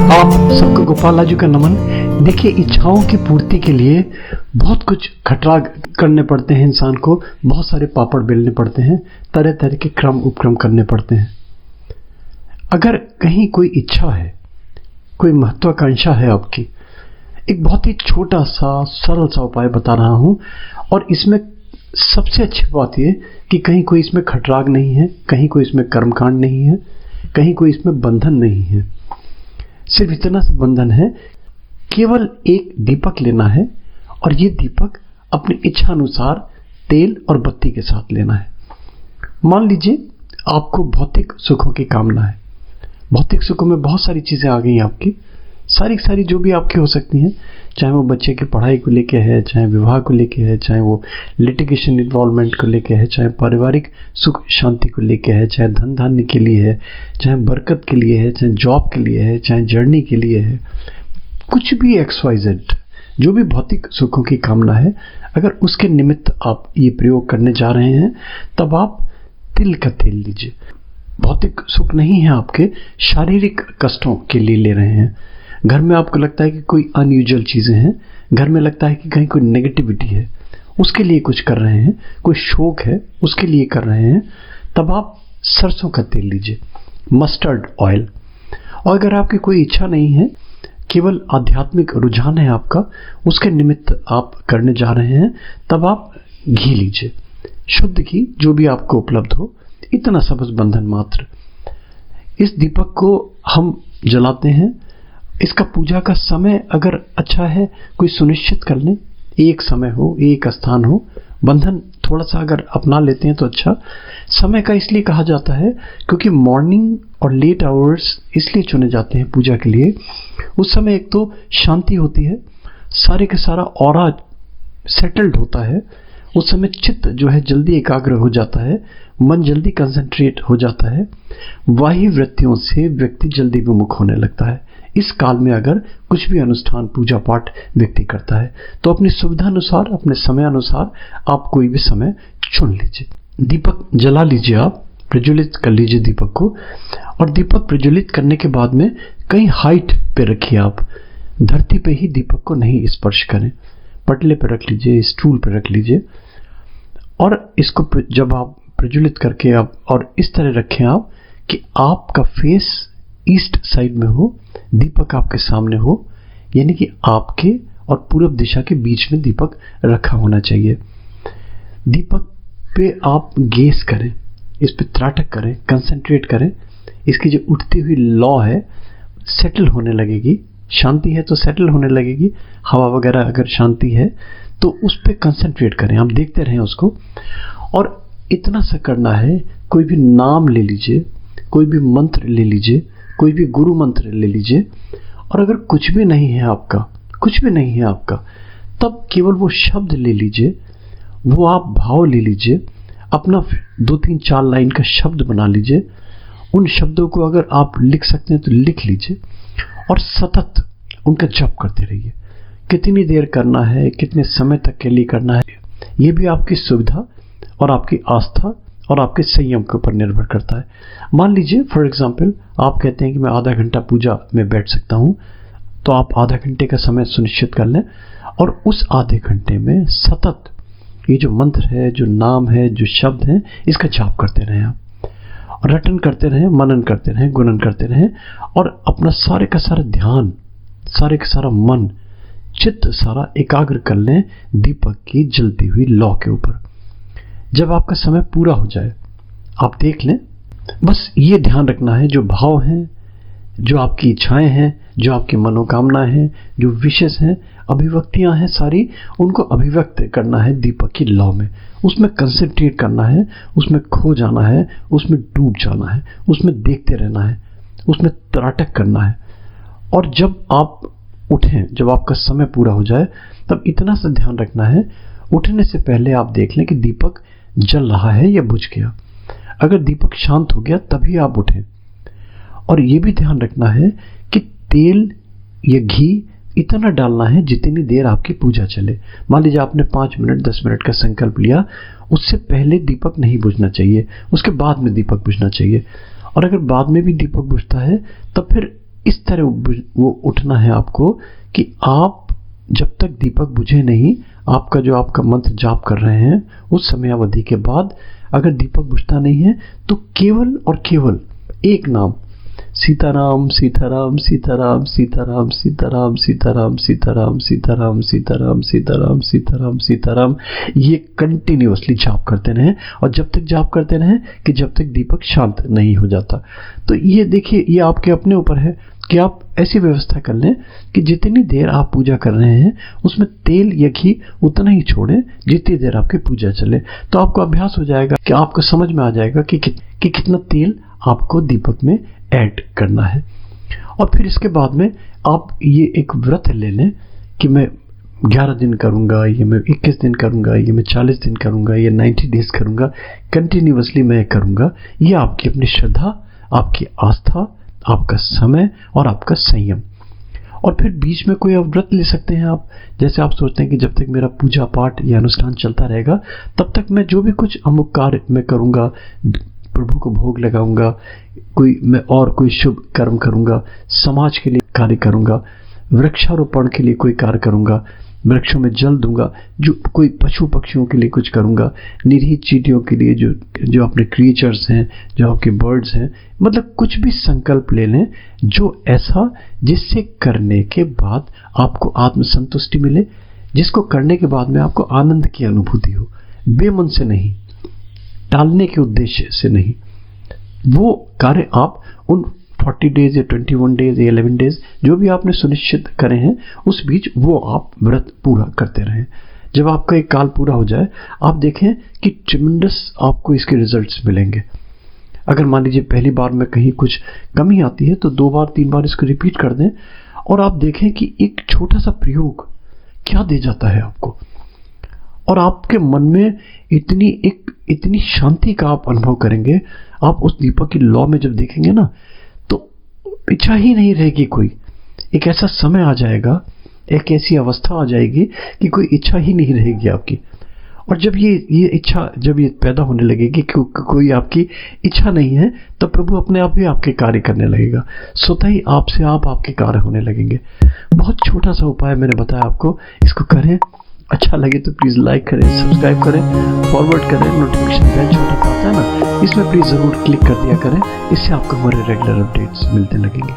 आप सबको गोपाल लाजू का नमन। देखिए, इच्छाओं की पूर्ति के लिए बहुत कुछ खटरा करने पड़ते हैं इंसान को, बहुत सारे पापड़ बेलने पड़ते हैं, तरह तरह के क्रम उपक्रम करने पड़ते हैं। अगर कहीं कोई इच्छा है, कोई महत्वाकांक्षा है आपकी, एक बहुत ही छोटा सा सरल सा उपाय बता रहा हूं, और इसमें सबसे अच्छी बात यह कि कहीं कोई इसमें खटराग नहीं है, कहीं कोई इसमें कर्मकांड नहीं है, कहीं कोई इसमें बंधन नहीं है। सिर्फ इतना सा बंधन है, केवल एक दीपक लेना है और ये दीपक अपनी इच्छा अनुसार तेल और बत्ती के साथ लेना है। मान लीजिए आपको भौतिक सुखों की कामना है। भौतिक सुखों में बहुत सारी चीजें आ गई आपकी, सारी जो भी आपकी हो सकती हैं, चाहे वो बच्चे की पढ़ाई को लेके है, चाहे विवाह को लेके है, चाहे वो लिटिगेशन इन्वॉल्वमेंट को लेके है, चाहे पारिवारिक सुख शांति को लेके है, चाहे धन धान्य के लिए है, चाहे बरकत के लिए है, चाहे जॉब के लिए है, चाहे जर्नी के लिए है, कुछ भी XYZ, जो भी भौतिक सुखों की कामना है, अगर उसके निमित्त आप ये प्रयोग करने जा रहे हैं, तब आप तिल का तेल लीजिए। भौतिक सुख नहीं है, आपके शारीरिक कष्टों के लिए ले रहे हैं। घर में आपको लगता है कि कोई अनयूजुअल चीजें हैं, घर में लगता है कि कहीं कोई नेगेटिविटी है, उसके लिए कुछ कर रहे हैं, कोई शोक है, उसके लिए कर रहे हैं, तब आप सरसों का तेल लीजिए, मस्टर्ड ऑयल। और अगर आपकी कोई इच्छा नहीं है, केवल आध्यात्मिक रुझान है आपका, उसके निमित्त आप करने जा रहे हैं, तब आप घी लीजिए, शुद्ध घी, जो भी आपको उपलब्ध हो, इतना सा बस बंधन मात्र। इस दीपक को हम जलाते हैं। इसका पूजा का समय अगर अच्छा है, कोई सुनिश्चित कर लें, एक समय हो, एक स्थान हो। बंधन थोड़ा सा अगर अपना लेते हैं तो अच्छा। समय का इसलिए कहा जाता है क्योंकि मॉर्निंग और लेट आवर्स इसलिए चुने जाते हैं पूजा के लिए। उस समय एक तो शांति होती है, सारे का सारा ऑरा सेटल्ड होता है, उस समय चित्त जो है जल्दी एकाग्र हो जाता है, मन जल्दी कंसंट्रेट हो जाता है, वाही वृत्तियों से व्यक्ति जल्दी विमुख होने लगता है। इस काल में अगर कुछ भी अनुष्ठान पूजा पाठ व्यक्ति करता है तो अपनी सुविधा अनुसार, अपने समय अनुसार आप कोई भी समय चुन लीजिए। दीपक जला लीजिए, आप प्रज्वलित कर लीजिए दीपक को। और दीपक प्रज्वलित करने के बाद में कहीं हाइट पे रखिए, आप धरती पे ही दीपक को नहीं स्पर्श करें, पटले पे रख लीजिए, स्टूल पे रख लीजिए। और इसको जब आप प्रज्वलित करके आप और इस तरह रखें आप कि आपका फेस ईस्ट साइड में हो, दीपक आपके सामने हो, यानी कि आपके और पूर्व दिशा के बीच में दीपक रखा होना चाहिए। दीपक पे आप गेस करें, इस पे त्राटक करें, कंसंट्रेट करें। इसकी जो उठती हुई लौ है सेटल होने लगेगी, शांति है तो सेटल होने लगेगी, हवा वगैरह अगर शांति है तो उस पे कंसंट्रेट करें, आप देखते रहें उसको। और इतना सा करना है, कोई भी नाम ले लीजिए, कोई भी मंत्र ले लीजिए, कोई भी गुरु मंत्र ले लीजिए। और अगर कुछ भी नहीं है आपका, कुछ भी नहीं है आपका, तब केवल वो शब्द ले लीजिए, वो आप भाव ले लीजिए, अपना 2-3-4 लाइन का शब्द बना लीजिए। उन शब्दों को अगर आप लिख सकते हैं तो लिख लीजिए और सतत उनका जप करते रहिए। कितनी देर करना है, कितने समय तक के लिए करना है, ये भी आपकी सुविधा और आपकी आस्था और आपके संयम के ऊपर निर्भर करता है। मान लीजिए फॉर एग्जाम्पल आप कहते हैं कि मैं आधा घंटा पूजा में बैठ सकता हूं, तो आप आधा घंटे का समय सुनिश्चित कर लें और उस आधे घंटे में सतत ये जो मंत्र है, जो नाम है, जो शब्द है, इसका जाप करते रहें आप, और रटन करते रहें, मनन करते रहें, गुणन करते रहें, और अपना सारे का सारा ध्यान, सारे का सारा मन, चित्त सारा एकाग्र कर लें दीपक की जलती हुई लौ के ऊपर। जब आपका समय पूरा हो जाए आप देख लें, बस ये ध्यान रखना है, जो भाव हैं, जो आपकी इच्छाएं हैं, जो आपकी मनोकामनाएं हैं, जो विशेष हैं, अभिव्यक्तियां हैं, सारी उनको अभिव्यक्त करना है दीपक की लौ में। उसमें कंसंट्रेट करना है, उसमें खो जाना है, उसमें डूब जाना है, उसमें देखते रहना है, उसमें त्राटक करना है। और जब आप उठें, जब आपका समय पूरा हो जाए, तब इतना सा ध्यान रखना है, उठने से पहले आप देख लें कि दीपक जल रहा है या बुझ गया। अगर दीपक शांत हो गया तभी आप उठें। और ये भी ध्यान रखना है कि तेल या घी इतना डालना है जितनी देर आपकी पूजा चले। मान लीजिए आपने 5 मिनट 10 मिनट का संकल्प लिया, उससे पहले दीपक नहीं बुझना चाहिए, उसके बाद में दीपक बुझना चाहिए। और अगर बाद में भी दीपक बुझता है तब फिर इस तरह वो उठना है आपको कि आप जब तक दीपक बुझे नहीं, आपका मंत्र जाप कर रहे हैं, उस समय अवधि के बाद अगर दीपक बुझता नहीं है तो केवल और केवल एक नाम, सीताराम सीताराम सीताराम सीताराम सीताराम सीताराम सीताराम सीताराम सीताराम सीताराम सीताराम सीताराम, ये कंटिन्यूअसली जाप करते रहें और जब तक जाप करते रहें कि जब तक दीपक शांत नहीं हो जाता। तो ये देखिए, ये आपके अपने ऊपर है कि आप ऐसी व्यवस्था कर लें कि जितनी देर आप पूजा कर रहे हैं उसमें तेल या घी उतना ही छोड़ें जितनी देर आपकी पूजा चले। तो आपको अभ्यास हो जाएगा कि आपको समझ में आ जाएगा कि कितना तेल आपको दीपक में ऐड करना है। और फिर इसके बाद में आप ये एक व्रत ले लें कि मैं 11 दिन करूंगा, ये मैं 21 दिन करूंगा, ये मैं 40 दिन करूंगा, ये 90 डेज करूंगा, कंटिन्यूअसली मैं करूंगा। ये आपकी अपनी श्रद्धा, आपकी आस्था, आपका समय और आपका संयम। और फिर बीच में कोई आप व्रत ले सकते हैं आप, जैसे आप सोचते हैं कि जब तक मेरा पूजा पाठ या अनुष्ठान चलता रहेगा तब तक मैं जो भी कुछ अमुक कार्य मैं करूंगा, प्रभु को भोग लगाऊंगा, कोई शुभ कर्म करूंगा, समाज के लिए कार्य करूंगा, वृक्षारोपण के लिए कोई कार्य करूंगा, वृक्षों में जल दूंगा, जो कोई पशु पक्षियों के लिए कुछ करूंगा, निरीह चींटियों के लिए जो अपने क्रिएचर्स हैं, जो आपके बर्ड्स हैं, मतलब कुछ भी संकल्प ले लें जो ऐसा जिससे करने के बाद आपको आत्मसंतुष्टि मिले, जिसको करने के बाद में आपको आनंद की अनुभूति हो, बेमन से नहीं, टालने के उद्देश्य से नहीं। वो कार्य आप उन 40 डेज या 21 डेज या 11 डेज जो भी आपने सुनिश्चित करे हैं उस बीच वो आप व्रत पूरा करते रहें। जब आपका एक काल पूरा हो जाए आप देखें कि ट्रिमेंडस आपको इसके रिजल्ट्स मिलेंगे। अगर मान लीजिए पहली बार में कहीं कुछ कमी आती है तो 2 बार 3 बार इसको रिपीट कर दें और आप देखें कि एक छोटा सा प्रयोग क्या दे जाता है आपको, और आपके मन में इतनी शांति का आप अनुभव करेंगे। आप उस दीपक की लौ में जब देखेंगे ना तो इच्छा ही नहीं रहेगी कोई, एक ऐसा समय आ जाएगा, एक ऐसी अवस्था आ जाएगी कि कोई इच्छा ही नहीं रहेगी आपकी। और जब ये इच्छा जब ये पैदा होने लगेगी कि कोई आपकी इच्छा नहीं है तो प्रभु अपने आप ही आपके कार्य करने लगेगा, स्वतः ही आपसे आपके कार्य होने लगेंगे। बहुत छोटा सा उपाय मैंने बताया आपको, इसको करें। अच्छा लगे तो प्लीज़ लाइक करें, सब्सक्राइब करें, फॉरवर्ड करें, नोटिफिकेशन बेल छोटा सा आता है ना, इसमें प्लीज़ ज़रूर क्लिक कर दिया करें, इससे आपको हमारे रेगुलर अपडेट्स मिलते लगेंगे।